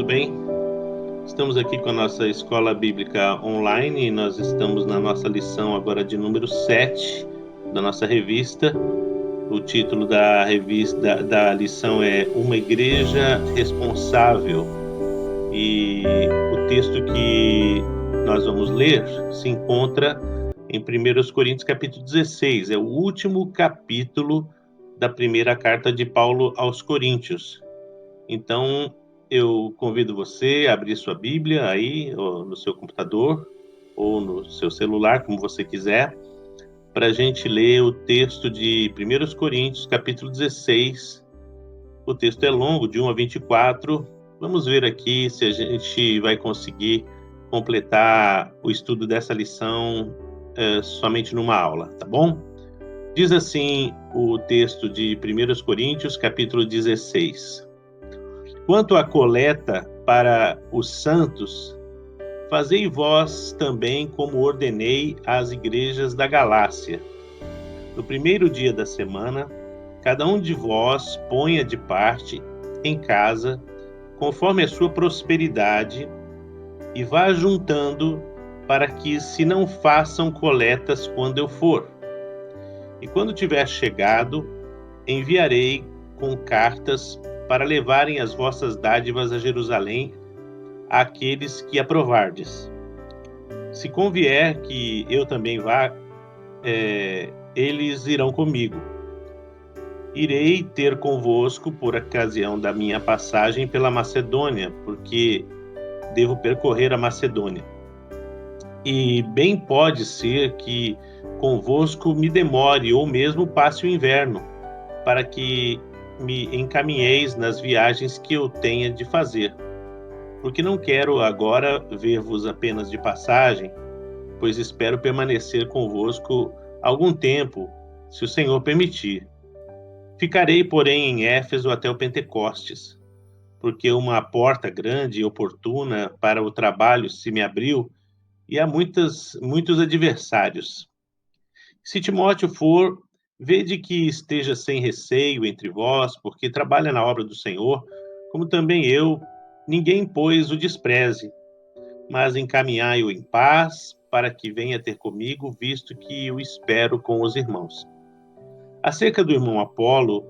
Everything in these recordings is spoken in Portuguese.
tudo bem? Estamos aqui com a nossa escola bíblica online e nós estamos na nossa lição agora de número 7 da nossa revista. O título da revista da lição é Uma Igreja Responsável. E o texto que nós vamos ler se encontra em 1 Coríntios capítulo 16. É o último capítulo da primeira carta de Paulo aos Coríntios. Então, eu convido você a abrir sua Bíblia aí, ou no seu computador, ou no seu celular, como você quiser, para a gente ler o texto de 1 Coríntios, capítulo 16. O texto é longo, de 1 a 24. Vamos ver aqui se a gente vai conseguir completar o estudo dessa lição somente numa aula, tá bom? Diz assim o texto de 1 Coríntios, capítulo 16. Quanto à coleta para os santos, fazei vós também como ordenei às igrejas da Galácia. No primeiro dia da semana, cada um de vós ponha de parte em casa, conforme a sua prosperidade, e vá juntando para que se não façam coletas quando eu for. E quando tiver chegado, enviarei com cartas para levarem as vossas dádivas a Jerusalém àqueles que aprovardes. Se convier que eu também vá, eles irão comigo. Irei ter convosco por ocasião da minha passagem pela Macedônia, porque devo percorrer a Macedônia. E bem pode ser que convosco me demore ou mesmo passe o inverno, para que me encaminheis nas viagens que eu tenha de fazer. Porque não quero agora ver-vos apenas de passagem, pois espero permanecer convosco algum tempo, se o Senhor permitir. Ficarei, porém, em Éfeso até o Pentecostes, porque uma porta grande e oportuna para o trabalho se me abriu e há muitos adversários. Se Timóteo for, vede que esteja sem receio entre vós, porque trabalha na obra do Senhor, como também eu. Ninguém, pois, o despreze, mas encaminhai-o em paz, para que venha ter comigo, visto que o espero com os irmãos. Acerca do irmão Apolo,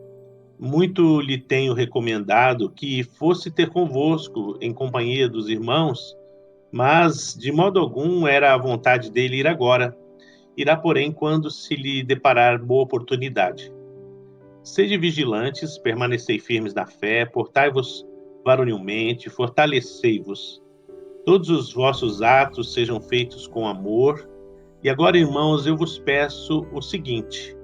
muito lhe tenho recomendado que fosse ter convosco em companhia dos irmãos, mas de modo algum era a vontade dele ir agora. Irá, porém, quando se lhe deparar boa oportunidade. Sede vigilantes, permanecei firmes na fé, portai-vos varonilmente, fortalecei-vos. Todos os vossos atos sejam feitos com amor. E agora, irmãos, eu vos peço o seguinte: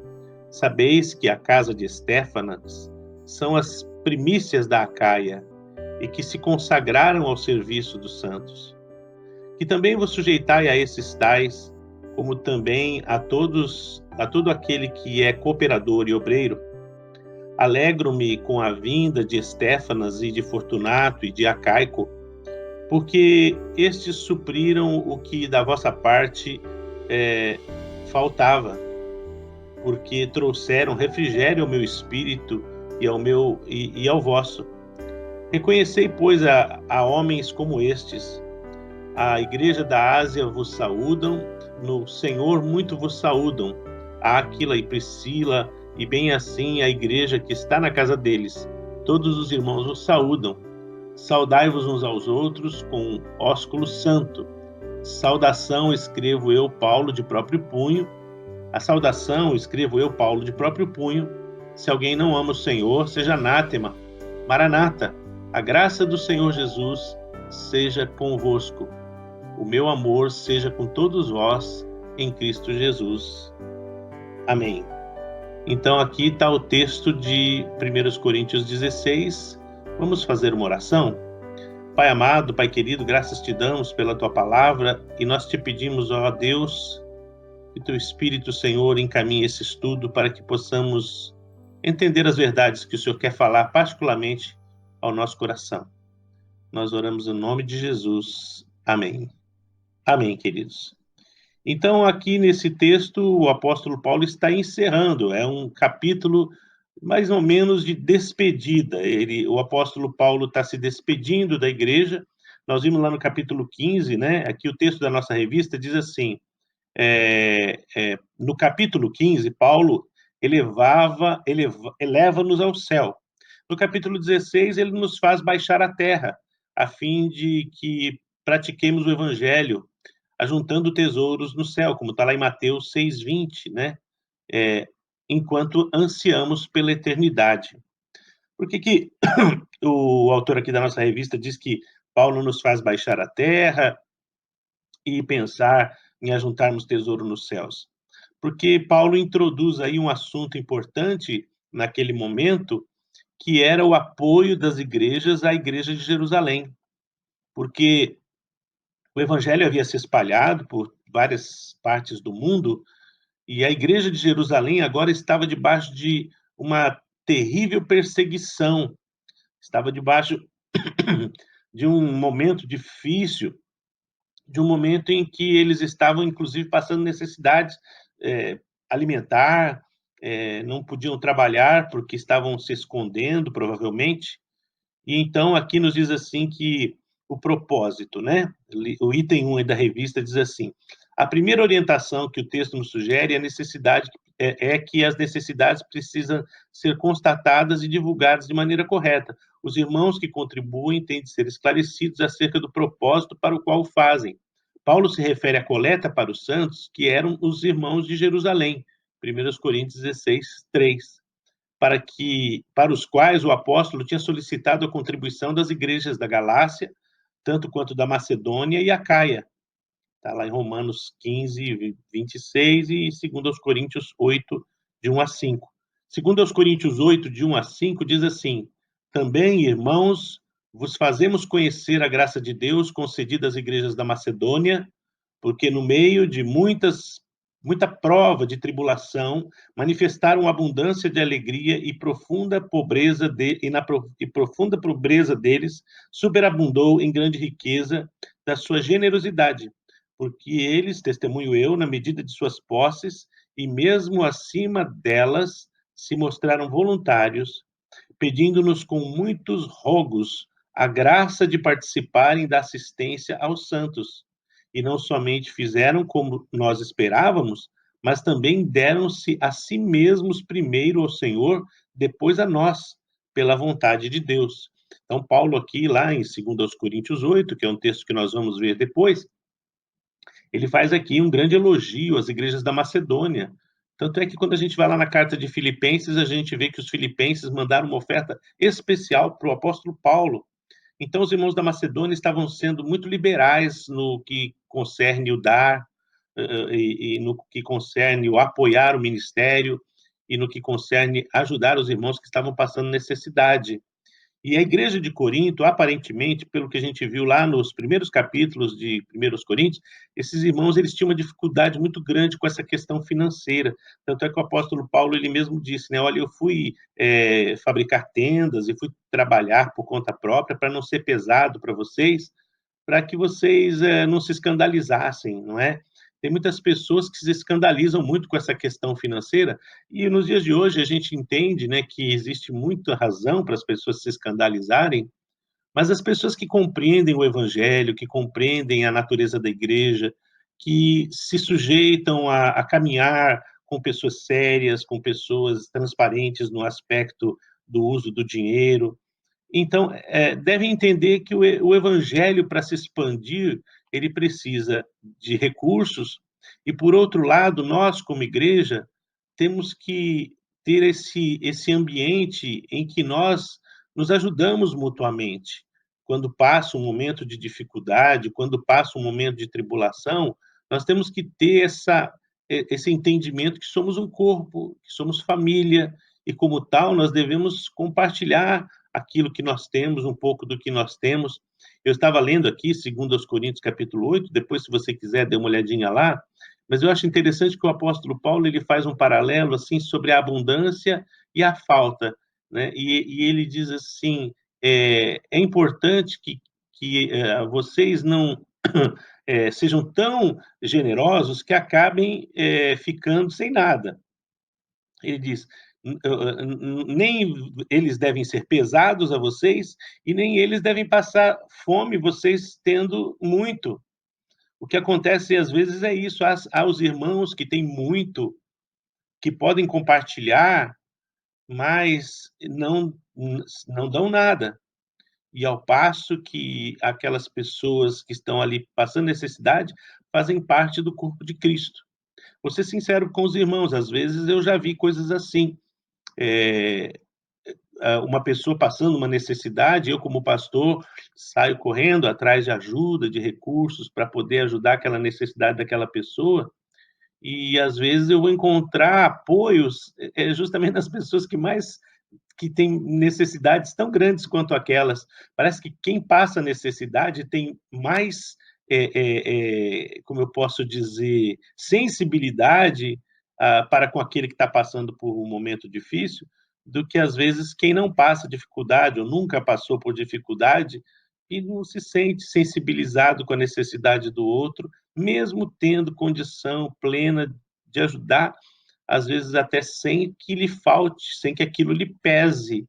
sabeis que a casa de Estéfanas são as primícias da Acaia e que se consagraram ao serviço dos santos. Que também vos sujeitai a esses tais, como também a todo aquele que é cooperador e obreiro. Alegro-me com a vinda de Estéfanas e de Fortunato e de Acaico, porque estes supriram o que da vossa parte faltava, porque trouxeram refrigério ao meu espírito e ao vosso. Reconhecei, pois, a homens como estes. A igreja da Ásia vos saúdam, no Senhor muito vos saúdam, a Áquila e Priscila, e bem assim a igreja que está na casa deles. Todos os irmãos vos saúdam. Saudai-vos uns aos outros com ósculo santo. Saudação escrevo eu, Paulo, de próprio punho. A saudação escrevo eu, Paulo, de próprio punho. Se alguém não ama o Senhor, seja anátema. Maranata, a graça do Senhor Jesus seja convosco. O meu amor seja com todos vós, em Cristo Jesus. Amém. Então aqui está o texto de 1 Coríntios 16. Vamos fazer uma oração? Pai amado, Pai querido, graças te damos pela tua palavra e nós te pedimos, ó Deus, que teu Espírito, Senhor, encaminhe esse estudo para que possamos entender as verdades que o Senhor quer falar particularmente ao nosso coração. Nós oramos em nome de Jesus. Amém. Amém, queridos. Então, aqui nesse texto, o apóstolo Paulo está encerrando. É um capítulo mais ou menos de despedida. O apóstolo Paulo está se despedindo da igreja. Nós vimos lá no capítulo 15, né? Aqui o texto da nossa revista diz assim: no capítulo 15, Paulo eleva-nos ao céu. No capítulo 16, ele nos faz baixar à terra, a fim de que pratiquemos o evangelho, ajuntando tesouros no céu, como está lá em Mateus 6,20, né? Enquanto ansiamos pela eternidade. Por que o autor aqui da nossa revista diz que Paulo nos faz baixar à terra e pensar em ajuntarmos tesouro nos céus? Porque Paulo introduz aí um assunto importante naquele momento, que era o apoio das igrejas à igreja de Jerusalém. Porque o evangelho havia se espalhado por várias partes do mundo e a igreja de Jerusalém agora estava debaixo de uma terrível perseguição, estava debaixo de um momento difícil, de um momento em que eles estavam, inclusive, passando necessidades alimentar, não podiam trabalhar porque estavam se escondendo, provavelmente. E então aqui nos diz assim que o propósito, né? O item 1 da revista diz assim: a primeira orientação que o texto nos sugere é a necessidade que as necessidades precisam ser constatadas e divulgadas de maneira correta. Os irmãos que contribuem têm de ser esclarecidos acerca do propósito para o qual o fazem. Paulo se refere à coleta para os santos, que eram os irmãos de Jerusalém, 1 Coríntios 16, 3, para os quais o apóstolo tinha solicitado a contribuição das igrejas da Galácia, tanto quanto da Macedônia e Acaia. Está lá em Romanos 15, 26 e 2 Coríntios 8, de 1 a 5. 2 Coríntios 8, de 1 a 5, diz assim: também, irmãos, vos fazemos conhecer a graça de Deus concedida às igrejas da Macedônia, porque no meio de muita prova de tribulação, manifestaram abundância de alegria e profunda pobreza profunda pobreza deles superabundou em grande riqueza da sua generosidade, porque eles, testemunho eu, na medida de suas posses e mesmo acima delas, se mostraram voluntários, pedindo-nos com muitos rogos a graça de participarem da assistência aos santos. E não somente fizeram como nós esperávamos, mas também deram-se a si mesmos primeiro ao Senhor, depois a nós, pela vontade de Deus. Então, Paulo aqui, lá em 2 Coríntios 8, que é um texto que nós vamos ver depois, ele faz aqui um grande elogio às igrejas da Macedônia. Tanto é que quando a gente vai lá na carta de Filipenses, a gente vê que os filipenses mandaram uma oferta especial para o apóstolo Paulo. Então, os irmãos da Macedônia estavam sendo muito liberais no que concerne o dar, e no que concerne o apoiar o ministério, e no que concerne ajudar os irmãos que estavam passando necessidade. E a igreja de Corinto, aparentemente, pelo que a gente viu lá nos primeiros capítulos de 1 Coríntios, esses irmãos eles tinham uma dificuldade muito grande com essa questão financeira. Tanto é que o apóstolo Paulo ele mesmo disse, né? Olha, eu fui fabricar tendas e fui trabalhar por conta própria para não ser pesado para vocês, para que vocês não se escandalizassem, não é? Tem muitas pessoas que se escandalizam muito com essa questão financeira, e nos dias de hoje a gente entende, né, que existe muita razão para as pessoas se escandalizarem, mas as pessoas que compreendem o evangelho, que compreendem a natureza da igreja, que se sujeitam a caminhar com pessoas sérias, com pessoas transparentes no aspecto do uso do dinheiro, então, devem entender que o evangelho, para se expandir, ele precisa de recursos, e, por outro lado, nós, como igreja, temos que ter esse ambiente em que nós nos ajudamos mutuamente. Quando passa um momento de dificuldade, quando passa um momento de tribulação, nós temos que ter esse entendimento que somos um corpo, que somos família, e como tal, nós devemos compartilhar aquilo que nós temos, um pouco do que nós temos. Eu estava lendo aqui, 2 Coríntios, capítulo 8, depois, se você quiser, dê uma olhadinha lá, mas eu acho interessante que o apóstolo Paulo ele faz um paralelo assim sobre a abundância e a falta, né? E ele diz assim: é importante que vocês não sejam tão generosos que acabem ficando sem nada. Ele diz: Nem eles devem ser pesados a vocês, e nem eles devem passar fome, vocês tendo muito. O que acontece às vezes é isso, há os irmãos que têm muito, que podem compartilhar, mas não dão nada. E ao passo que aquelas pessoas que estão ali passando necessidade fazem parte do corpo de Cristo. Vou ser sincero com os irmãos, às vezes eu já vi coisas assim. É, uma pessoa passando uma necessidade, eu como pastor saio correndo atrás de ajuda, de recursos para poder ajudar aquela necessidade daquela pessoa, e às vezes eu vou encontrar apoios justamente das pessoas que têm necessidades tão grandes quanto aquelas. Parece que quem passa necessidade tem mais, como eu posso dizer, sensibilidade para com aquele que está passando por um momento difícil, do que às vezes quem não passa dificuldade ou nunca passou por dificuldade e não se sente sensibilizado com a necessidade do outro, mesmo tendo condição plena de ajudar, às vezes até sem que lhe falte, sem que aquilo lhe pese.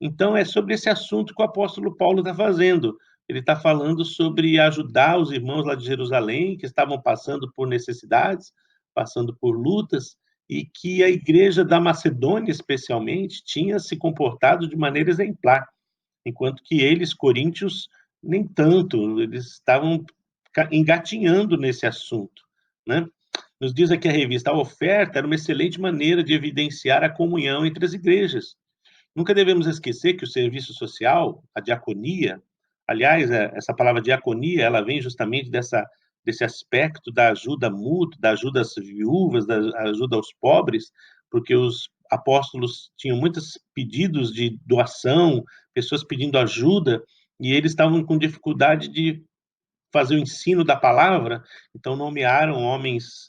Então, é sobre esse assunto que o apóstolo Paulo está fazendo. Ele está falando sobre ajudar os irmãos lá de Jerusalém, que estavam passando por necessidades, passando por lutas, e que a igreja da Macedônia, especialmente, tinha se comportado de maneira exemplar, enquanto que eles, coríntios, nem tanto, eles estavam engatinhando nesse assunto, né? Nos diz aqui a revista, a oferta era uma excelente maneira de evidenciar a comunhão entre as igrejas. Nunca devemos esquecer que o serviço social, a diaconia, aliás, essa palavra diaconia, ela vem justamente desse aspecto da ajuda mútua, da ajuda às viúvas, da ajuda aos pobres, porque os apóstolos tinham muitos pedidos de doação, pessoas pedindo ajuda, e eles estavam com dificuldade de fazer o ensino da palavra, então nomearam homens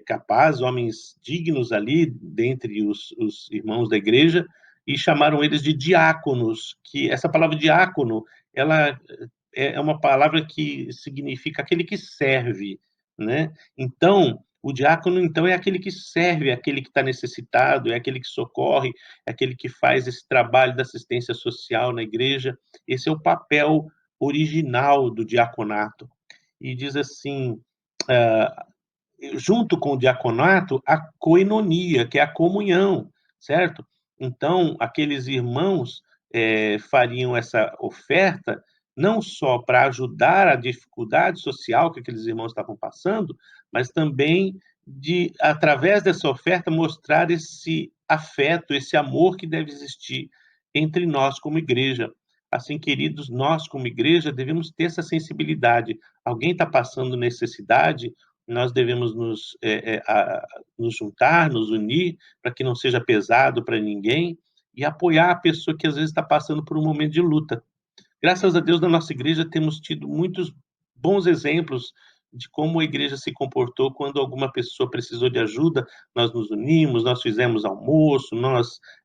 capazes, homens dignos ali, dentre os irmãos da igreja, e chamaram eles de diáconos, que essa palavra diácono, ela é uma palavra que significa aquele que serve, né? Então, o diácono, então, é aquele que serve, é aquele que está necessitado, é aquele que socorre, é aquele que faz esse trabalho da assistência social na igreja. Esse é o papel original do diaconato. E diz assim, junto com o diaconato, a coinonia, que é a comunhão, certo? Então, aqueles irmãos fariam essa oferta não só para ajudar a dificuldade social que aqueles irmãos estavam passando, mas também de, através dessa oferta, mostrar esse afeto, esse amor que deve existir entre nós como igreja. Assim, queridos, nós como igreja devemos ter essa sensibilidade. Alguém está passando necessidade, nós devemos nos juntar, nos unir, para que não seja pesado para ninguém, e apoiar a pessoa que às vezes está passando por um momento de luta. Graças a Deus, na nossa igreja, temos tido muitos bons exemplos de como a igreja se comportou quando alguma pessoa precisou de ajuda, nós nos unimos, nós fizemos almoço,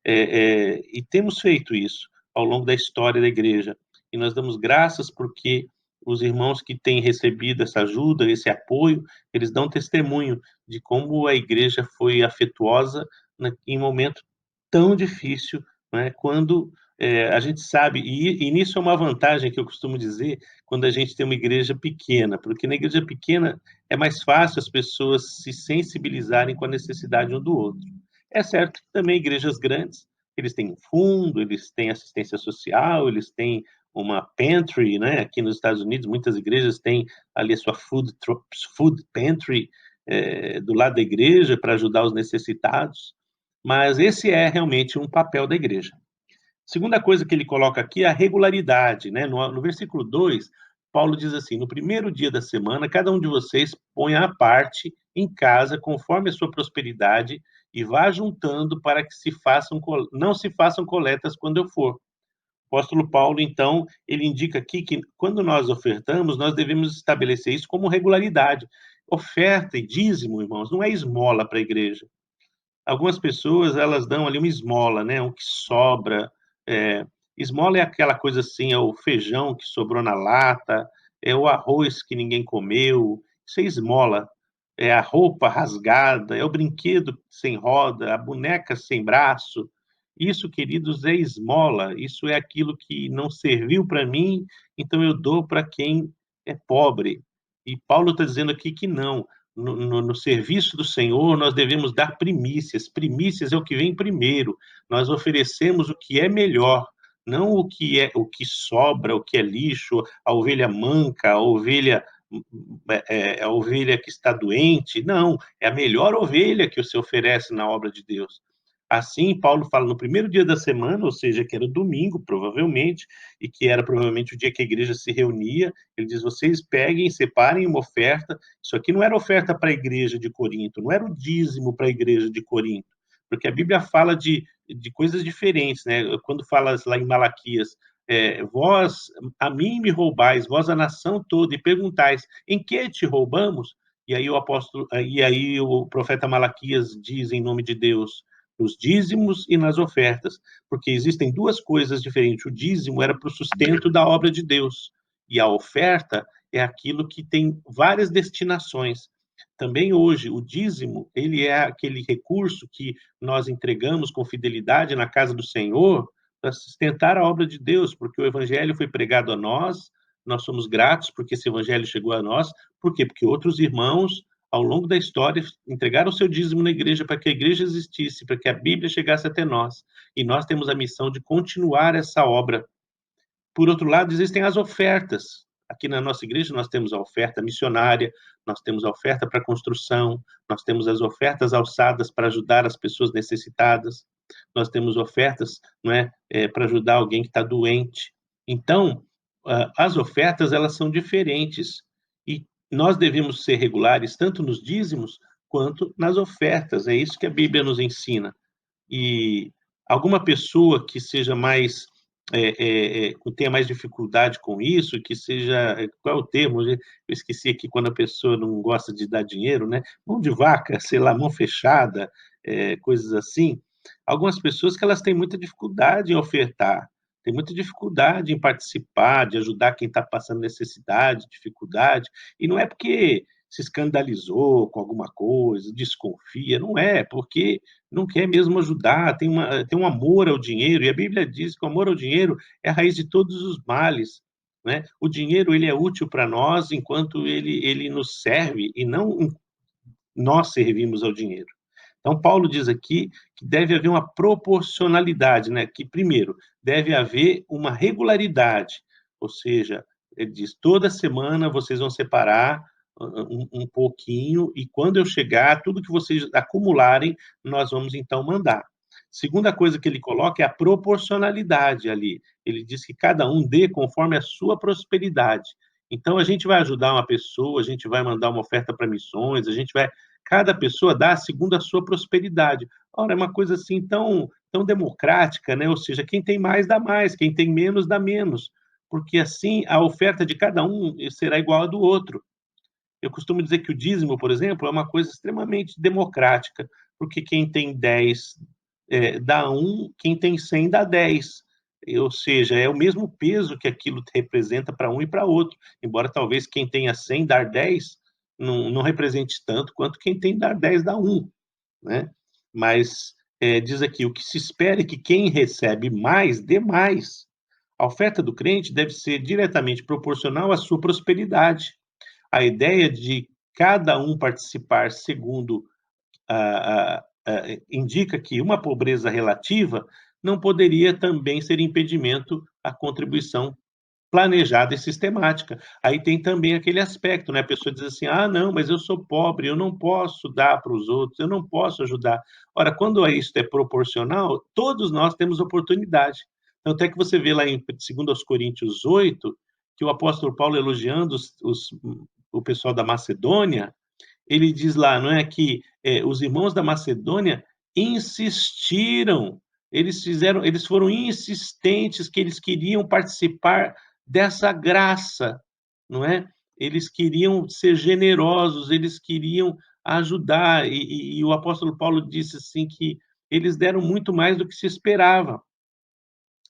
e temos feito isso ao longo da história da igreja. E nós damos graças porque os irmãos que têm recebido essa ajuda, esse apoio, eles dão testemunho de como a igreja foi afetuosa em momento tão difícil, né, quando a gente sabe, e nisso é uma vantagem que eu costumo dizer, quando a gente tem uma igreja pequena, porque na igreja pequena é mais fácil as pessoas se sensibilizarem com a necessidade um do outro. É certo que também igrejas grandes, eles têm um fundo, eles têm assistência social, eles têm uma pantry, né? Aqui nos Estados Unidos, muitas igrejas têm ali a sua food pantry do lado da igreja para ajudar os necessitados, mas esse é realmente um papel da igreja. Segunda coisa que ele coloca aqui é a regularidade, né? No versículo 2, Paulo diz assim: no primeiro dia da semana, cada um de vocês ponha à parte em casa, conforme a sua prosperidade, e vá juntando para que não se façam coletas quando eu for. O apóstolo Paulo, então, ele indica aqui que quando nós ofertamos, nós devemos estabelecer isso como regularidade. Oferta e dízimo, irmãos, não é esmola para a igreja. Algumas pessoas, elas dão ali uma esmola, né? O que sobra. Esmola é aquela coisa assim, é o feijão que sobrou na lata, é o arroz que ninguém comeu. Isso é esmola. é a roupa rasgada, é o brinquedo sem roda, a boneca sem braço. Isso, queridos, é esmola, isso é aquilo que não serviu para mim, então eu dou para quem é pobre. E Paulo está dizendo aqui que não, no serviço do Senhor nós devemos dar primícias, primícias é o que vem primeiro, nós oferecemos o que é melhor, não o que sobra, o que é lixo, a ovelha manca, a ovelha que está doente, não, é a melhor ovelha que se oferece na obra de Deus. Assim, Paulo fala no primeiro dia da semana, ou seja, que era o domingo, provavelmente, e que era provavelmente o dia que a igreja se reunia, ele diz, vocês peguem, separem uma oferta, isso aqui não era oferta para a igreja de Corinto, não era o dízimo para a igreja de Corinto, porque a Bíblia fala de coisas diferentes, né? Quando fala lá em Malaquias, vós a mim me roubais, vós a nação toda, e perguntais, em que te roubamos? E aí o profeta Malaquias diz em nome de Deus, nos dízimos e nas ofertas, porque existem duas coisas diferentes. O dízimo era para o sustento da obra de Deus, e a oferta é aquilo que tem várias destinações. Também hoje, o dízimo, ele é aquele recurso que nós entregamos com fidelidade na casa do Senhor para sustentar a obra de Deus, porque o evangelho foi pregado a nós somos gratos porque esse evangelho chegou a nós, por quê? Porque outros irmãos, ao longo da história, entregaram o seu dízimo na igreja para que a igreja existisse, para que a Bíblia chegasse até nós, e nós temos a missão de continuar essa obra. Por outro lado, existem as ofertas. Aqui na nossa igreja nós temos a oferta missionária, nós temos a oferta para construção, nós temos as ofertas alçadas para ajudar as pessoas necessitadas, nós temos ofertas, não é, para ajudar alguém que está doente. Então, as ofertas elas são diferentes e nós devemos ser regulares tanto nos dízimos quanto nas ofertas. É isso que a Bíblia nos ensina. E alguma pessoa que seja mais tenha mais dificuldade com isso, que seja, qual é o termo? Eu esqueci aqui quando a pessoa não gosta de dar dinheiro, né? Mão de vaca, sei lá, mão fechada, coisas assim. Algumas pessoas que elas têm muita dificuldade em ofertar, têm muita dificuldade em participar, de ajudar quem está passando necessidade, dificuldade, e não é porque se escandalizou com alguma coisa, desconfia, não é, porque não quer mesmo ajudar, tem um amor ao dinheiro, e a Bíblia diz que o amor ao dinheiro é a raiz de todos os males, né? O dinheiro ele é útil para nós enquanto ele nos serve e não nós servimos ao dinheiro. Então, Paulo diz aqui que deve haver uma proporcionalidade, né? Que, primeiro, deve haver uma regularidade, ou seja, ele diz, toda semana vocês vão separar um pouquinho, e quando eu chegar, tudo que vocês acumularem, nós vamos então mandar. Segunda coisa que ele coloca é a proporcionalidade ali. Ele diz que cada um dê conforme a sua prosperidade. Então, a gente vai ajudar uma pessoa, a gente vai mandar uma oferta para missões, a gente vai cada pessoa dá segundo a sua prosperidade. Ora, é uma coisa assim tão democrática, né? Ou seja, quem tem mais dá mais, quem tem menos dá menos, porque assim a oferta de cada um será igual à do outro. Eu costumo dizer que o dízimo, por exemplo, é uma coisa extremamente democrática, porque quem tem 10 dá um, quem tem 100 dá 10. Ou seja, é o mesmo peso que aquilo representa para um e para outro. Embora talvez quem tenha 100 dar 10 não represente tanto quanto quem tem dar 10 dá um, né? Mas diz aqui, o que se espera é que quem recebe mais, dê mais. A oferta do crente deve ser diretamente proporcional à sua prosperidade. A ideia de cada um participar segundo indica que uma pobreza relativa não poderia também ser impedimento à contribuição planejada e sistemática. Aí tem também aquele aspecto, né? A pessoa diz assim: ah, não, mas eu sou pobre, eu não posso dar para os outros, eu não posso ajudar. Ora, quando isso é proporcional, todos nós temos oportunidade. Tanto é que você vê lá em 2 Coríntios 8, que o apóstolo Paulo elogiando o pessoal da Macedônia, ele diz lá, não é, que os irmãos da Macedônia insistiram, eles foram insistentes que eles queriam participar dessa graça, não é? Eles queriam ser generosos, eles queriam ajudar, e o apóstolo Paulo disse assim que eles deram muito mais do que se esperava.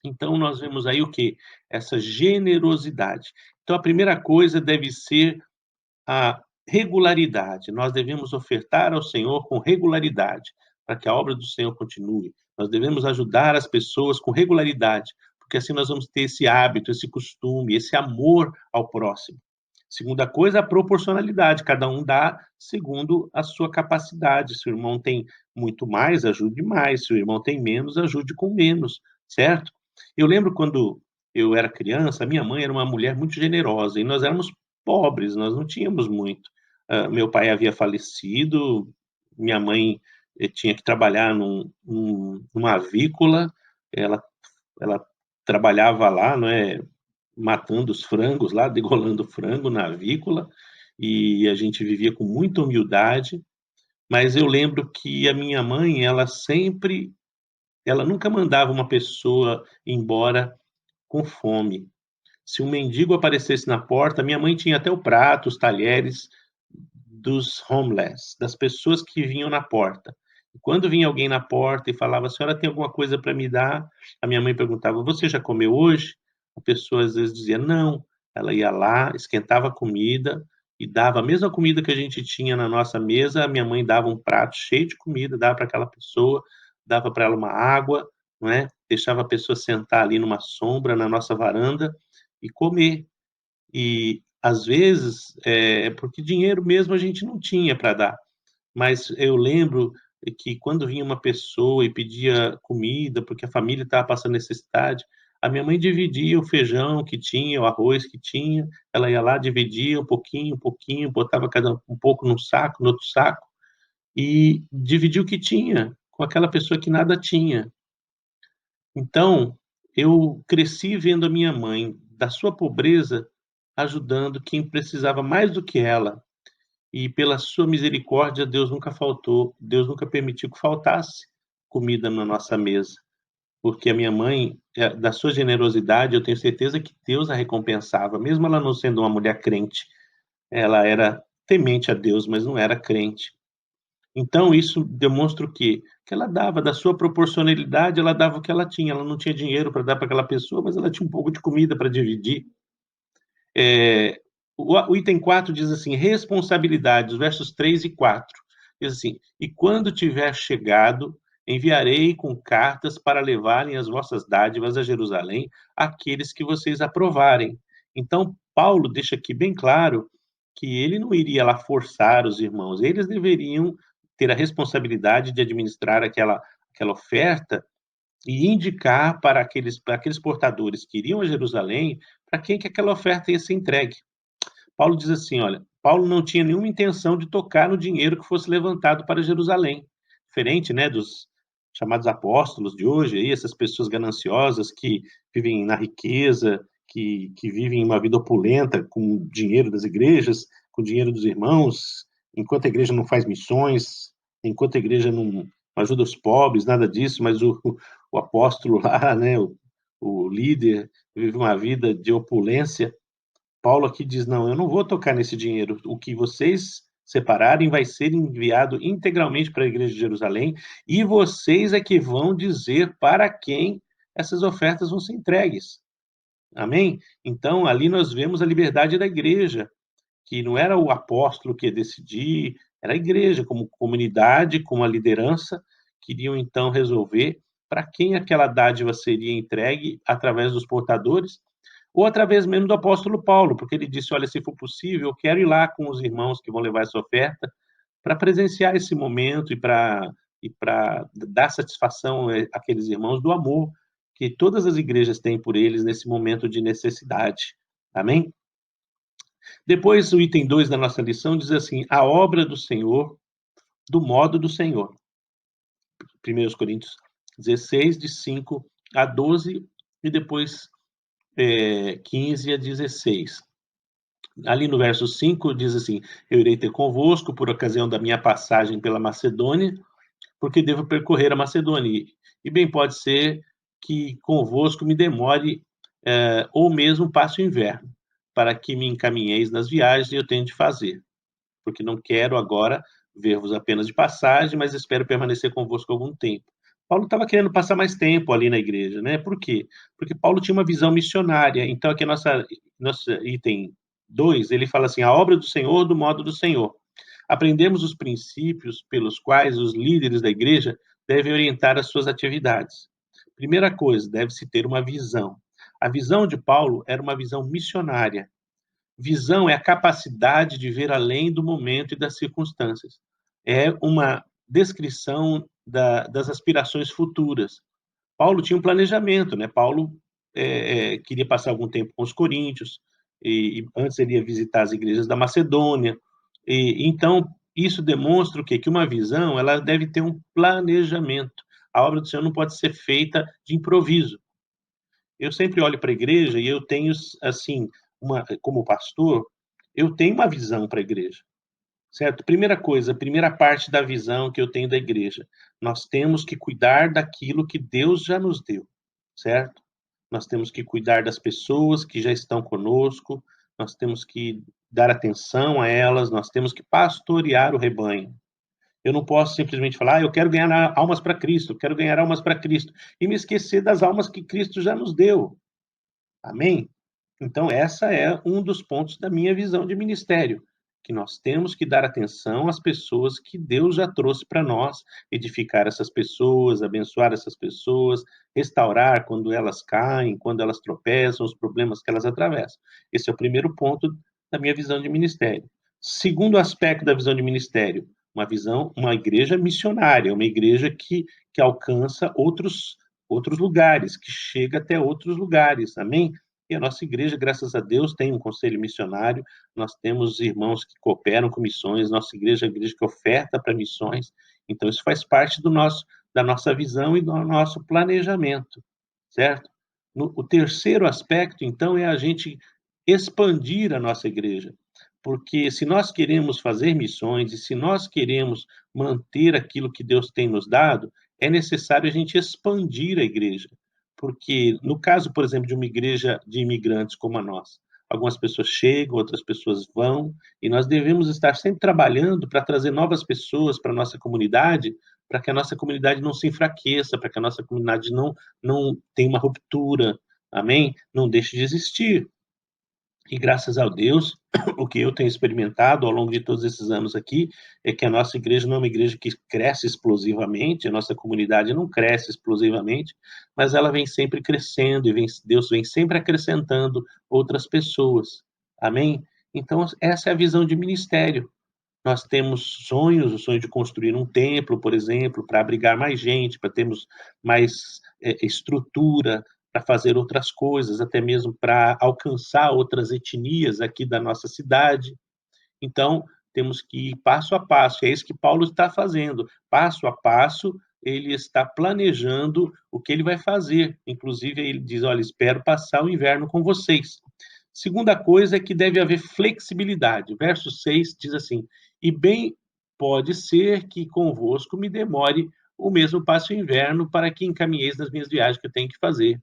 Então nós vemos aí o que? Essa generosidade. Então a primeira coisa deve ser a regularidade. Nós devemos ofertar ao Senhor com regularidade, para que a obra do Senhor continue. Nós devemos ajudar as pessoas com regularidade, porque assim nós vamos ter esse hábito, esse costume, esse amor ao próximo. Segunda coisa, a proporcionalidade. Cada um dá segundo a sua capacidade. Se o irmão tem muito mais, ajude mais. Se o irmão tem menos, ajude com menos, certo? Eu lembro quando eu era criança, a minha mãe era uma mulher muito generosa e nós éramos pobres, nós não tínhamos muito. Meu pai havia falecido, minha mãe tinha que trabalhar numa avícola, ela, ela trabalhava lá, não é, matando os frangos lá, degolando frango na avícola, e a gente vivia com muita humildade, mas eu lembro que a minha mãe, ela nunca mandava uma pessoa embora com fome. Se um mendigo aparecesse na porta, minha mãe tinha até o prato, os talheres dos homeless, das pessoas que vinham na porta. E quando vinha alguém na porta e falava: "A senhora tem alguma coisa para me dar?", a minha mãe perguntava: "Você já comeu hoje?". A pessoa às vezes dizia: "Não". Ela ia lá, esquentava a comida e dava a mesma comida que a gente tinha na nossa mesa, a minha mãe dava um prato cheio de comida, dava para aquela pessoa, dava para ela uma água, não é, deixava a pessoa sentar ali numa sombra na nossa varanda e comer. E, às vezes, porque dinheiro mesmo a gente não tinha para dar, mas eu lembro que quando vinha uma pessoa e pedia comida, porque a família estava passando necessidade, a minha mãe dividia o feijão que tinha, o arroz que tinha, ela ia lá, dividia um pouquinho, botava cada um pouco num saco, no outro saco, e dividia o que tinha com aquela pessoa que nada tinha. Então, eu cresci vendo a minha mãe, da sua pobreza, ajudando quem precisava mais do que ela, e pela sua misericórdia, Deus nunca permitiu que faltasse comida na nossa mesa, porque a minha mãe, da sua generosidade, eu tenho certeza que Deus a recompensava, mesmo ela não sendo uma mulher crente, ela era temente a Deus, mas não era crente. Então isso demonstra o quê? Que ela dava da sua proporcionalidade, ela dava o que ela tinha, ela não tinha dinheiro para dar para aquela pessoa, mas ela tinha um pouco de comida para dividir. Eh, o item 4 diz assim: responsabilidade, os versos 3 e 4. Diz assim: "E quando tiver chegado, enviarei com cartas para levarem as vossas dádivas a Jerusalém, aqueles que vocês aprovarem". Então, Paulo deixa aqui bem claro que ele não iria lá forçar os irmãos, eles deveriam ter a responsabilidade de administrar aquela oferta e indicar para aqueles portadores que iriam a Jerusalém, para quem que aquela oferta ia ser entregue. Paulo diz assim, olha, Paulo não tinha nenhuma intenção de tocar no dinheiro que fosse levantado para Jerusalém, diferente, né, dos chamados apóstolos de hoje, aí, essas pessoas gananciosas que vivem na riqueza, que vivem uma vida opulenta com o dinheiro das igrejas, com o dinheiro dos irmãos, enquanto a igreja não faz missões, enquanto a igreja não ajuda os pobres, nada disso, mas o apóstolo lá, né, o líder, vive uma vida de opulência. Paulo aqui diz: "Não, eu não vou tocar nesse dinheiro. O que vocês separarem vai ser enviado integralmente para a igreja de Jerusalém, e vocês é que vão dizer para quem essas ofertas vão ser entregues". Amém? Então, ali nós vemos a liberdade da igreja, que não era o apóstolo que ia decidir, era a igreja como comunidade, como a liderança, queriam então resolver para quem aquela dádiva seria entregue através dos portadores, ou através mesmo do apóstolo Paulo, porque ele disse: "Olha, se for possível, eu quero ir lá com os irmãos que vão levar essa oferta, para presenciar esse momento e para dar satisfação àqueles irmãos do amor que todas as igrejas têm por eles nesse momento de necessidade". Amém? Depois, o item 2 da nossa lição diz assim: a obra do Senhor, do modo do Senhor. 1 Coríntios 16, de 5 a 12, e depois 15 a 16. Ali no verso 5 diz assim: "Eu irei ter convosco por ocasião da minha passagem pela Macedônia, porque devo percorrer a Macedônia, e bem pode ser que convosco me demore, ou mesmo passe o inverno, para que me encaminheis nas viagens que eu tenho de fazer, porque não quero agora ver-vos apenas de passagem, mas espero permanecer convosco algum tempo". Paulo estava querendo passar mais tempo ali na igreja, né? Por quê? Porque Paulo tinha uma visão missionária. Então, aqui nosso item 2, ele fala assim: a obra do Senhor, do modo do Senhor. Aprendemos os princípios pelos quais os líderes da igreja devem orientar as suas atividades. Primeira coisa, deve-se ter uma visão. A visão de Paulo era uma visão missionária. Visão é a capacidade de ver além do momento e das circunstâncias. É uma descrição das aspirações futuras. Paulo tinha um planejamento, né? Paulo queria passar algum tempo com os coríntios, e antes ele ia visitar as igrejas da Macedônia. Então, isso demonstra o quê? Que uma visão ela deve ter um planejamento. A obra do Senhor não pode ser feita de improviso. Eu sempre olho para a igreja e eu tenho, assim, como pastor, eu tenho uma visão para a igreja, certo? Primeira coisa, a primeira parte da visão que eu tenho da igreja, nós temos que cuidar daquilo que Deus já nos deu, certo? Nós temos que cuidar das pessoas que já estão conosco, nós temos que dar atenção a elas, nós temos que pastorear o rebanho. Eu não posso simplesmente falar, eu quero ganhar almas para Cristo, eu quero ganhar almas para Cristo, e me esquecer das almas que Cristo já nos deu. Amém? Então, essa é um dos pontos da minha visão de ministério, que nós temos que dar atenção às pessoas que Deus já trouxe para nós, edificar essas pessoas, abençoar essas pessoas, restaurar quando elas caem, quando elas tropeçam, os problemas que elas atravessam. Esse é o primeiro ponto da minha visão de ministério. Segundo aspecto da visão de ministério, uma igreja missionária, uma igreja que alcança outros lugares, que chega até outros lugares, amém? E a nossa igreja, graças a Deus, tem um conselho missionário, nós temos irmãos que cooperam com missões, nossa igreja é a igreja que oferta para missões, então isso faz parte da nossa visão e do nosso planejamento, certo? O terceiro aspecto, então, é a gente expandir a nossa igreja, porque se nós queremos fazer missões e se nós queremos manter aquilo que Deus tem nos dado, é necessário a gente expandir a igreja. Porque, no caso, por exemplo, de uma igreja de imigrantes como a nossa, algumas pessoas chegam, outras pessoas vão, e nós devemos estar sempre trabalhando para trazer novas pessoas para a nossa comunidade, para que a nossa comunidade não se enfraqueça, para que a nossa comunidade não tenha uma ruptura, amém? Não deixe de existir. E graças a Deus, o que eu tenho experimentado ao longo de todos esses anos aqui é que a nossa igreja não é uma igreja que cresce explosivamente, a nossa comunidade não cresce explosivamente, mas ela vem sempre crescendo e Deus vem sempre acrescentando outras pessoas. Amém? Então, essa é a visão de ministério. Nós temos sonhos, o sonho de construir um templo, por exemplo, para abrigar mais gente, para termos mais estrutura, para fazer outras coisas, até mesmo para alcançar outras etnias aqui da nossa cidade. Então, temos que ir passo a passo, é isso que Paulo está fazendo. Passo a passo, ele está planejando o que ele vai fazer. Inclusive, ele diz: olha, espero passar o inverno com vocês. Segunda coisa é que deve haver flexibilidade. Verso 6 diz assim: e bem pode ser que convosco me demore o mesmo passo o inverno para que encaminheis nas minhas viagens que eu tenho que fazer.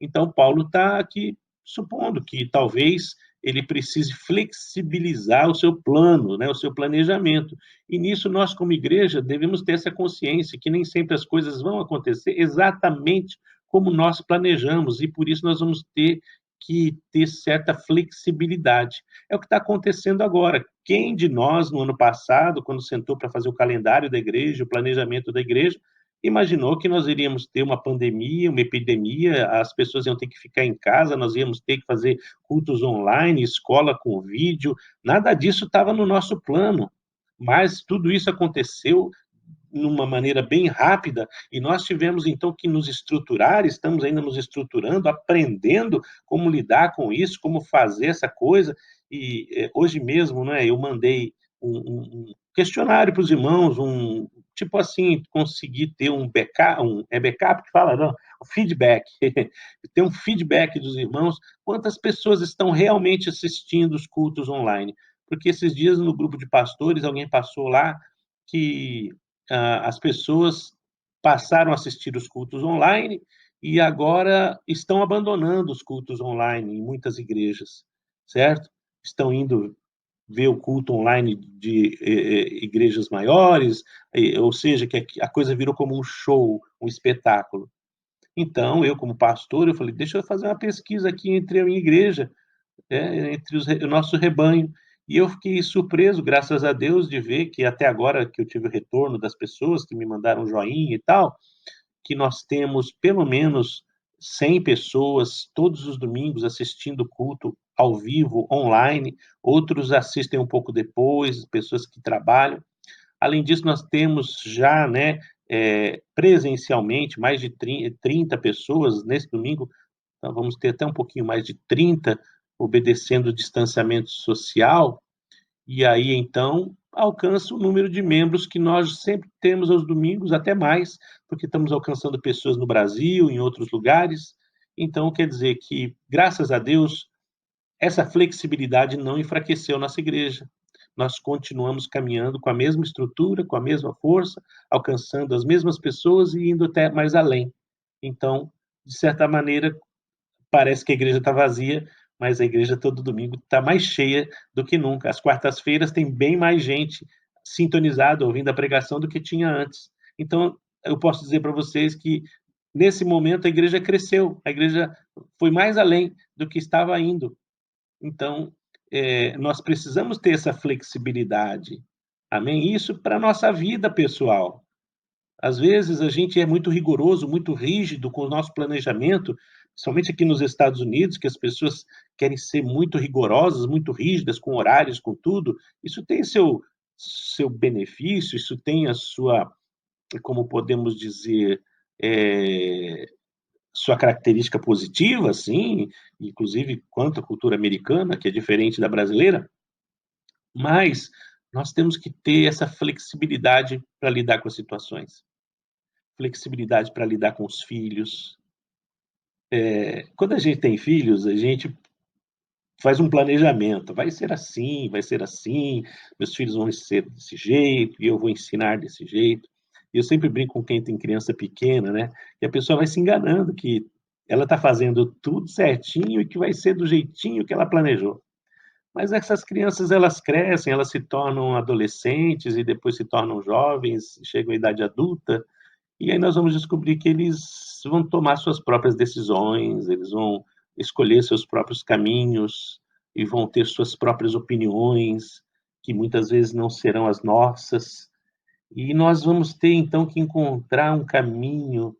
Então, Paulo está aqui supondo que talvez ele precise flexibilizar o seu plano, né, o seu planejamento. E nisso nós, como igreja, devemos ter essa consciência que nem sempre as coisas vão acontecer exatamente como nós planejamos, e por isso nós vamos ter que ter certa flexibilidade. É o que está acontecendo agora. Quem de nós, no ano passado, quando sentou para fazer o calendário da igreja, o planejamento da igreja, imaginou que nós iríamos ter uma pandemia, uma epidemia, as pessoas iam ter que ficar em casa, nós íamos ter que fazer cultos online, escola com vídeo, nada disso estava no nosso plano, mas tudo isso aconteceu numa maneira bem rápida e nós tivemos então que nos estruturar, estamos ainda nos estruturando, aprendendo como lidar com isso, como fazer essa coisa e hoje mesmo, né, eu mandei um questionário para os irmãos, tipo assim, conseguir ter um backup, é backup que fala, não, um feedback, ter um feedback dos irmãos, quantas pessoas estão realmente assistindo os cultos online, porque esses dias no grupo de pastores alguém passou lá que as pessoas passaram a assistir os cultos online e agora estão abandonando os cultos online em muitas igrejas, certo? Estão indo ver o culto online de igrejas maiores, ou seja, que a coisa virou como um show, um espetáculo. Então, eu como pastor, eu falei, deixa eu fazer uma pesquisa aqui entre a minha igreja, entre o nosso rebanho. E eu fiquei surpreso, graças a Deus, de ver que até agora que eu tive o retorno das pessoas que me mandaram joinha e tal, que nós temos pelo menos 100 pessoas todos os domingos assistindo o culto ao vivo, online, outros assistem um pouco depois, pessoas que trabalham. Além disso, nós temos já, né, presencialmente, mais de 30 pessoas nesse domingo, então vamos ter até um pouquinho mais de 30, obedecendo o distanciamento social, e aí, então, alcança o número de membros que nós sempre temos aos domingos, até mais, porque estamos alcançando pessoas no Brasil, em outros lugares. Então, quer dizer que, graças a Deus, essa flexibilidade não enfraqueceu nossa igreja. Nós continuamos caminhando com a mesma estrutura, com a mesma força, alcançando as mesmas pessoas e indo até mais além. Então, de certa maneira, parece que a igreja está vazia, mas a igreja todo domingo está mais cheia do que nunca. As quartas-feiras tem bem mais gente sintonizada, ouvindo a pregação do que tinha antes. Então, eu posso dizer para vocês que, nesse momento, a igreja cresceu, a igreja foi mais além do que estava indo. Então, nós precisamos ter essa flexibilidade, amém? Isso para a nossa vida pessoal. Às vezes a gente é muito rigoroso, muito rígido com o nosso planejamento, principalmente aqui nos Estados Unidos, que as pessoas querem ser muito rigorosas, muito rígidas, com horários, com tudo. Isso tem seu benefício, isso tem a sua, como podemos dizer, eh, sua característica positiva, sim, inclusive quanto à cultura americana, que é diferente da brasileira, mas nós temos que ter essa flexibilidade para lidar com as situações. Flexibilidade para lidar com os filhos. Quando a gente tem filhos, a gente faz um planejamento. Vai ser assim, meus filhos vão ser desse jeito, e eu vou ensinar desse jeito. E eu sempre brinco com quem tem criança pequena, né? E a pessoa vai se enganando que ela está fazendo tudo certinho e que vai ser do jeitinho que ela planejou. Mas essas crianças, elas crescem, elas se tornam adolescentes e depois se tornam jovens, chegam à idade adulta, e aí nós vamos descobrir que eles vão tomar suas próprias decisões, eles vão escolher seus próprios caminhos e vão ter suas próprias opiniões, que muitas vezes não serão as nossas. E nós vamos ter então que encontrar um caminho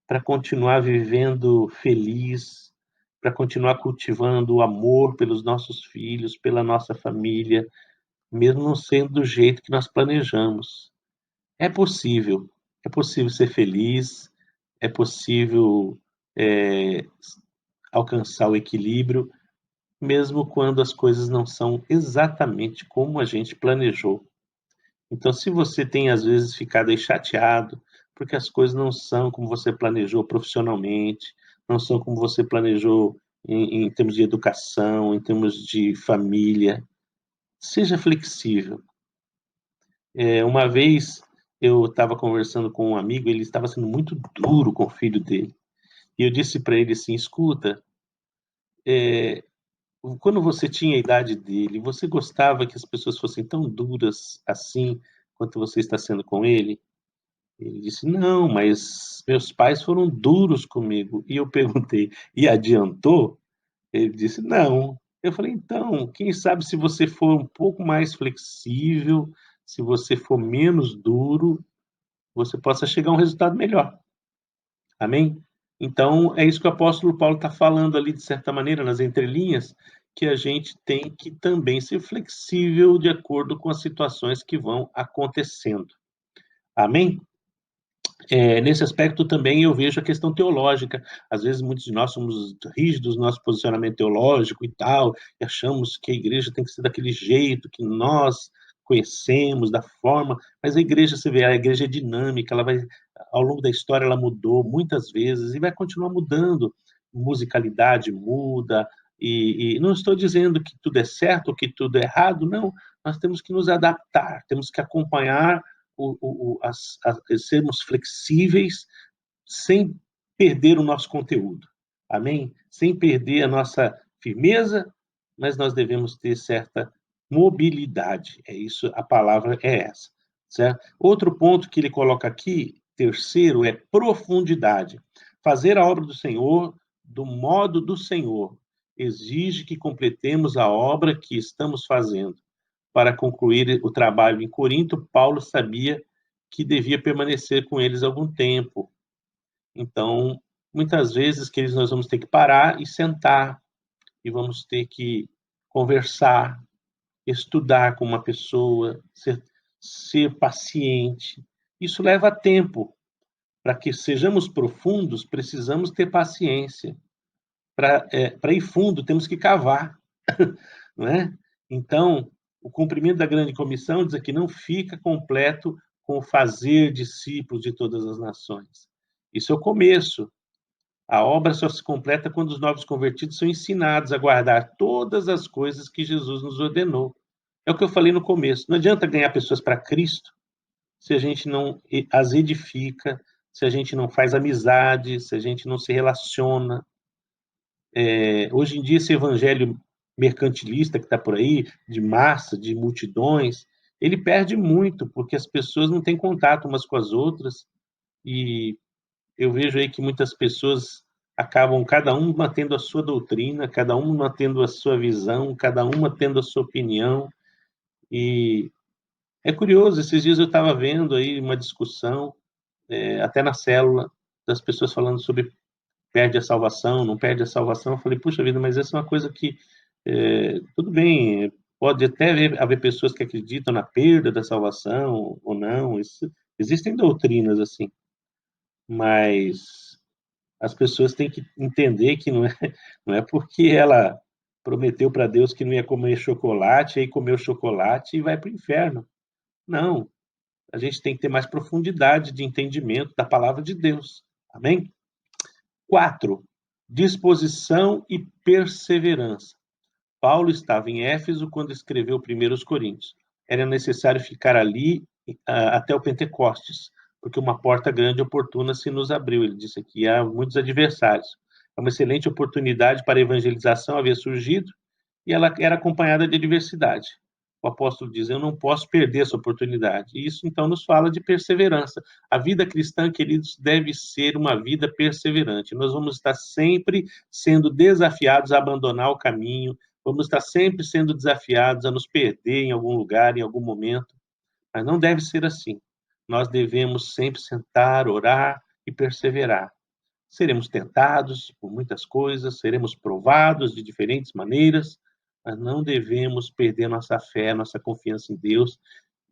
para continuar vivendo feliz, para continuar cultivando o amor pelos nossos filhos, pela nossa família, mesmo não sendo do jeito que nós planejamos. É possível, é possível ser feliz, é possível, eh, alcançar o equilíbrio, mesmo quando as coisas não são exatamente como a gente planejou. Então, se você tem, às vezes, ficado aí chateado, porque as coisas não são como você planejou profissionalmente, não são como você planejou em termos de educação, em termos de família, seja flexível. Uma vez eu estava conversando com um amigo, ele estava sendo muito duro com o filho dele. E eu disse para ele assim: escuta, quando você tinha a idade dele, você gostava que as pessoas fossem tão duras assim quanto você está sendo com ele? Ele disse: não, mas meus pais foram duros comigo. E eu perguntei: e adiantou? Ele disse: não. Eu falei: então, quem sabe se você for um pouco mais flexível, se você for menos duro, você possa chegar a um resultado melhor. Amém? Então, é isso que o apóstolo Paulo está falando ali, de certa maneira, nas entrelinhas, que a gente tem que também ser flexível de acordo com as situações que vão acontecendo. Amém? Nesse aspecto também eu vejo a questão teológica. Às vezes muitos de nós somos rígidos no nosso posicionamento teológico e tal, e achamos que a igreja tem que ser daquele jeito que nós conhecemos, da forma, mas a igreja, você vê, a igreja é dinâmica, ela vai, ao longo da história ela mudou muitas vezes e vai continuar mudando. Musicalidade muda, e não estou dizendo que tudo é certo ou que tudo é errado, não. Nós temos que nos adaptar, temos que acompanhar sermos flexíveis sem perder o nosso conteúdo. Amém? Sem perder a nossa firmeza, mas nós devemos ter certa mobilidade. É isso, a palavra é essa, certo? Outro ponto que ele coloca aqui, terceiro, é profundidade. Fazer a obra do Senhor do modo do Senhor. exige que completemos a obra que estamos fazendo. Para concluir o trabalho em Corinto, Paulo sabia que devia permanecer com eles algum tempo. Então, muitas vezes, queridos, nós vamos ter que parar e sentar, e vamos ter que conversar, estudar com uma pessoa, ser paciente. Isso leva tempo. Para que sejamos profundos, precisamos ter paciência. Para ir fundo, temos que cavar, não é? Então, o cumprimento da grande comissão diz aqui, não fica completo com o fazer discípulos de todas as nações. Isso é o começo. A obra só se completa quando os novos convertidos são ensinados a guardar todas as coisas que Jesus nos ordenou. É o que eu falei no começo. Não adianta ganhar pessoas para Cristo se a gente não as edifica, se a gente não faz amizade, se a gente não se relaciona. Hoje em dia, esse evangelho mercantilista que está por aí, de massa, de multidões, ele perde muito, porque as pessoas não têm contato umas com as outras, e eu vejo aí que muitas pessoas acabam, cada um mantendo a sua doutrina, cada um mantendo a sua visão, cada um mantendo a sua opinião, e é curioso, esses dias eu estava vendo aí uma discussão, até na célula, das pessoas falando sobre perde a salvação, não perde a salvação. Eu falei, puxa vida, mas essa é uma coisa que, tudo bem, pode até haver pessoas que acreditam na perda da salvação ou não, existem doutrinas assim, mas as pessoas têm que entender que não é porque ela prometeu para Deus que não ia comer chocolate, aí comeu chocolate e vai para o inferno. Não, a gente tem que ter mais profundidade de entendimento da palavra de Deus. Amém? 4. Disposição e perseverança. Paulo estava em Éfeso quando escreveu 1 Coríntios. Era necessário ficar ali até o Pentecostes, porque uma porta grande e oportuna se nos abriu. Ele disse que há muitos adversários. Uma excelente oportunidade para a evangelização havia surgido e ela era acompanhada de adversidade. O apóstolo diz, eu não posso perder essa oportunidade. E isso, então, nos fala de perseverança. A vida cristã, queridos, deve ser uma vida perseverante. Nós vamos estar sempre sendo desafiados a abandonar o caminho, vamos estar sempre sendo desafiados a nos perder em algum lugar, em algum momento. Mas não deve ser assim. Nós devemos sempre sentar, orar e perseverar. Seremos tentados por muitas coisas, seremos provados de diferentes maneiras, mas não devemos perder nossa fé, nossa confiança em Deus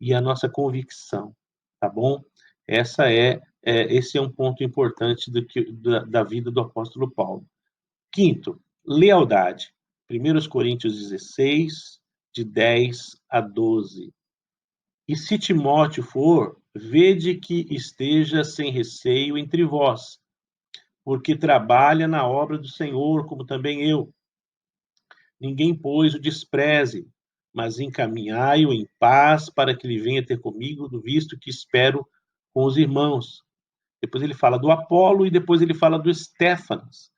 e a nossa convicção, tá bom? Esse é um ponto importante da vida do apóstolo Paulo. Quinto, lealdade. 1 Coríntios 16, de 10 a 12. E se Timóteo for, vede que esteja sem receio entre vós, porque trabalha na obra do Senhor, como também eu. Ninguém, pois, o despreze, mas encaminhai-o em paz para que ele venha ter comigo, do visto que espero com os irmãos. Depois ele fala do Apolo e depois ele fala do Estéfanas.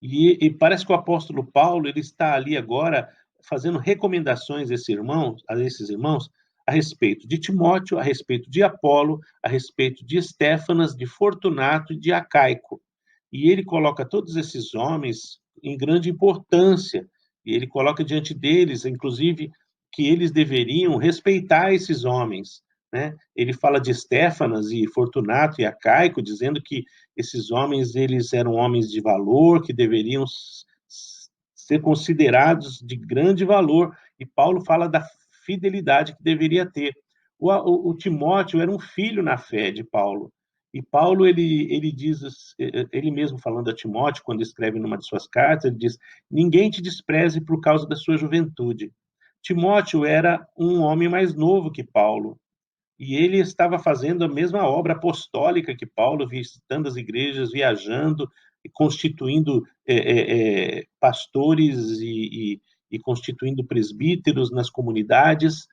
E parece que o apóstolo Paulo ele está ali agora fazendo recomendações a esses irmãos a respeito de Timóteo, a respeito de Apolo, a respeito de Estéfanas, de Fortunato e de Acaico. E ele coloca todos esses homens em grande importância, e ele coloca diante deles, inclusive, que eles deveriam respeitar esses homens, né? Ele fala de Estéfanas e Fortunato e Acaico, dizendo que esses homens eles eram homens de valor, que deveriam ser considerados de grande valor, e Paulo fala da fidelidade que deveria ter. O Timóteo era um filho na fé de Paulo, e Paulo, ele diz, ele mesmo falando a Timóteo, quando escreve numa de suas cartas, ele diz, ninguém te despreze por causa da sua juventude. Timóteo era um homem mais novo que Paulo, e ele estava fazendo a mesma obra apostólica que Paulo, visitando as igrejas, viajando, constituindo pastores e constituindo presbíteros nas comunidades,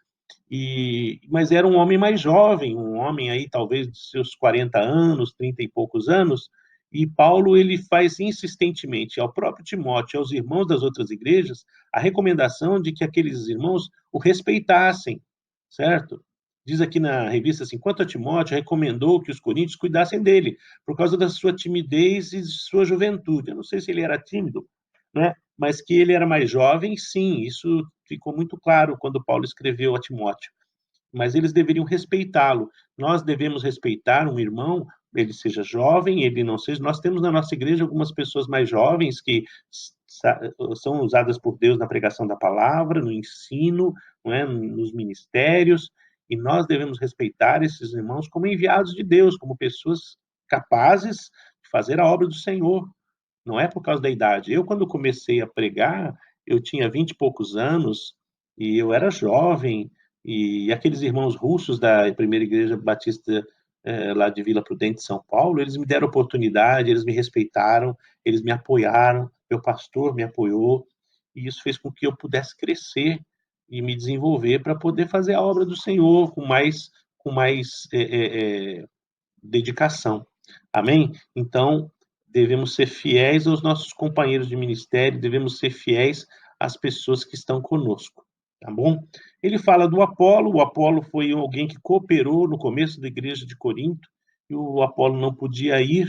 mas era um homem mais jovem, um homem aí talvez de seus 40 anos, 30 e poucos anos, e Paulo ele faz insistentemente ao próprio Timóteo, aos irmãos das outras igrejas, a recomendação de que aqueles irmãos o respeitassem, certo? Diz aqui na revista assim, quanto a Timóteo, recomendou que os coríntios cuidassem dele, por causa da sua timidez e sua juventude. Eu não sei se ele era tímido, né? mas que ele era mais jovem, sim, isso ficou muito claro quando Paulo escreveu a Timóteo. Mas eles deveriam respeitá-lo. Nós devemos respeitar um irmão, ele seja jovem, ele não seja. Nós temos na nossa igreja algumas pessoas mais jovens que são usadas por Deus na pregação da palavra, no ensino, não é? Nos ministérios, e nós devemos respeitar esses irmãos como enviados de Deus, como pessoas capazes de fazer a obra do Senhor. Não é por causa da idade. Eu, quando comecei a pregar, eu tinha 20 e poucos anos e eu era jovem, e aqueles irmãos russos da primeira igreja batista lá de Vila Prudente, São Paulo, eles me deram oportunidade, eles me respeitaram, eles me apoiaram, meu pastor me apoiou, e isso fez com que eu pudesse crescer e me desenvolver para poder fazer a obra do Senhor com mais dedicação. Amém? Então, devemos ser fiéis aos nossos companheiros de ministério, devemos ser fiéis às pessoas que estão conosco, tá bom? Ele fala do Apolo, o Apolo foi alguém que cooperou no começo da igreja de Corinto, e o Apolo não podia ir,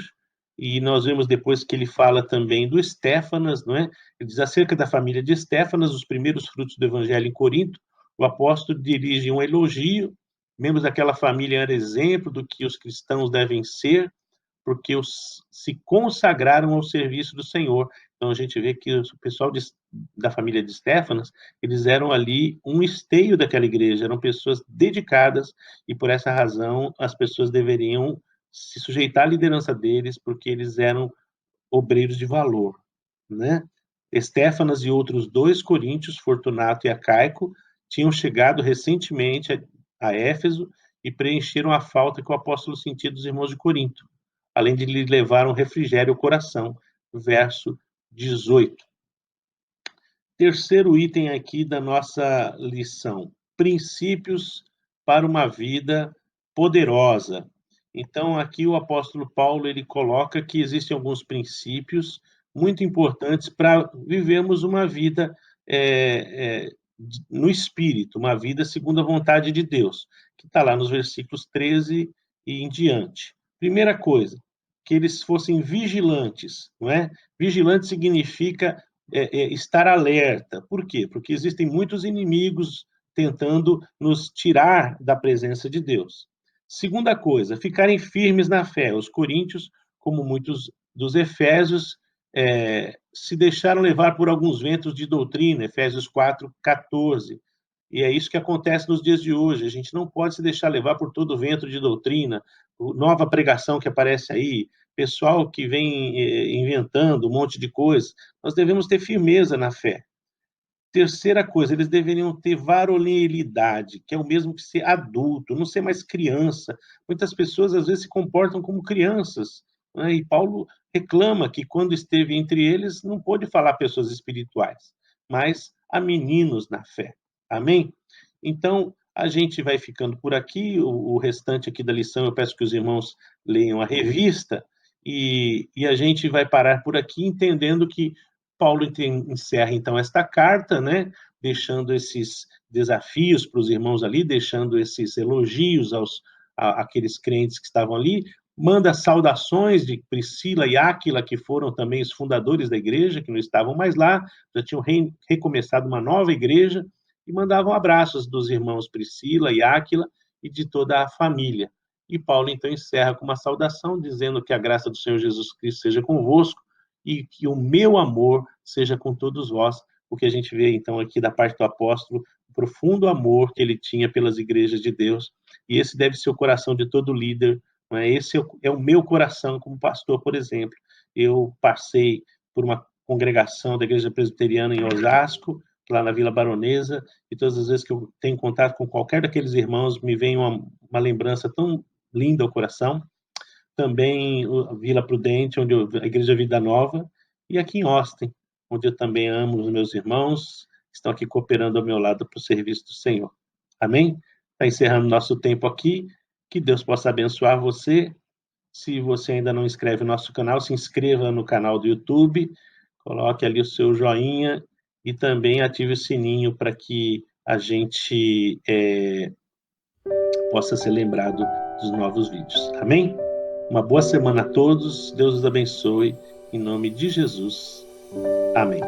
e nós vemos depois que ele fala também do Estéfanas, não é? Ele diz acerca da família de Estéfanas, os primeiros frutos do evangelho em Corinto, o apóstolo dirige um elogio, membros daquela família eram exemplo do que os cristãos devem ser, porque se consagraram ao serviço do Senhor. Então a gente vê que o pessoal da família de Estéfanas, eles eram ali um esteio daquela igreja, eram pessoas dedicadas, e por essa razão as pessoas deveriam se sujeitar à liderança deles, porque eles eram obreiros de valor, né? Estéfanas e outros 2 coríntios, Fortunato e Acaico, tinham chegado recentemente a Éfeso e preencheram a falta que o apóstolo sentia dos irmãos de Corinto, além de lhe levar um refrigério ao coração. Verso 18. Terceiro item aqui da nossa lição: princípios para uma vida poderosa. Então, aqui o apóstolo Paulo ele coloca que existem alguns princípios muito importantes para vivermos uma vida no Espírito, uma vida segundo a vontade de Deus, que está lá nos versículos 13 e em diante. Primeira coisa, que eles fossem vigilantes, não é? Vigilante significa estar alerta. Por quê? Porque existem muitos inimigos tentando nos tirar da presença de Deus. Segunda coisa, ficarem firmes na fé. Os coríntios, como muitos dos efésios, se deixaram levar por alguns ventos de doutrina, Efésios 4:14. E é isso que acontece nos dias de hoje. A gente não pode se deixar levar por todo vento de doutrina, nova pregação que aparece aí, pessoal que vem inventando um monte de coisas. Nós devemos ter firmeza na fé. Terceira coisa, eles deveriam ter varonilidade, que é o mesmo que ser adulto, não ser mais criança. Muitas pessoas, às vezes, se comportam como crianças, né? E Paulo reclama que, quando esteve entre eles, não pôde falar a pessoas espirituais, mas a meninos na fé. Amém? Então, a gente vai ficando por aqui. O restante aqui da lição, eu peço que os irmãos leiam a revista, e a gente vai parar por aqui, entendendo que Paulo encerra, então, esta carta, né, deixando esses desafios para os irmãos ali, deixando esses elogios àqueles crentes que estavam ali, manda saudações de Priscila e Áquila, que foram também os fundadores da igreja, que não estavam mais lá, já tinham recomeçado uma nova igreja, e mandavam abraços dos irmãos Priscila e Áquila e de toda a família. E Paulo, então, encerra com uma saudação, dizendo que a graça do Senhor Jesus Cristo seja convosco, e que o meu amor seja com todos vós, porque a gente vê, então, aqui da parte do apóstolo, o profundo amor que ele tinha pelas igrejas de Deus, e esse deve ser o coração de todo líder, não é? Esse é o meu coração como pastor, por exemplo. Eu passei por uma congregação da Igreja Presbiteriana em Osasco, lá na Vila Baronesa, e todas as vezes que eu tenho contato com qualquer daqueles irmãos, me vem uma lembrança tão linda ao coração. Também a Vila Prudente, onde a Igreja Vida Nova, e aqui em Austin, onde eu também amo os meus irmãos, que estão aqui cooperando ao meu lado para o serviço do Senhor. Amém? Está encerrando nosso tempo aqui. Que Deus possa abençoar você. Se você ainda não inscreve no nosso canal, se inscreva no canal do YouTube, coloque ali o seu joinha e também ative o sininho para que a gente possa ser lembrado dos novos vídeos. Amém? Uma boa semana a todos. Deus os abençoe. Em nome de Jesus. Amém.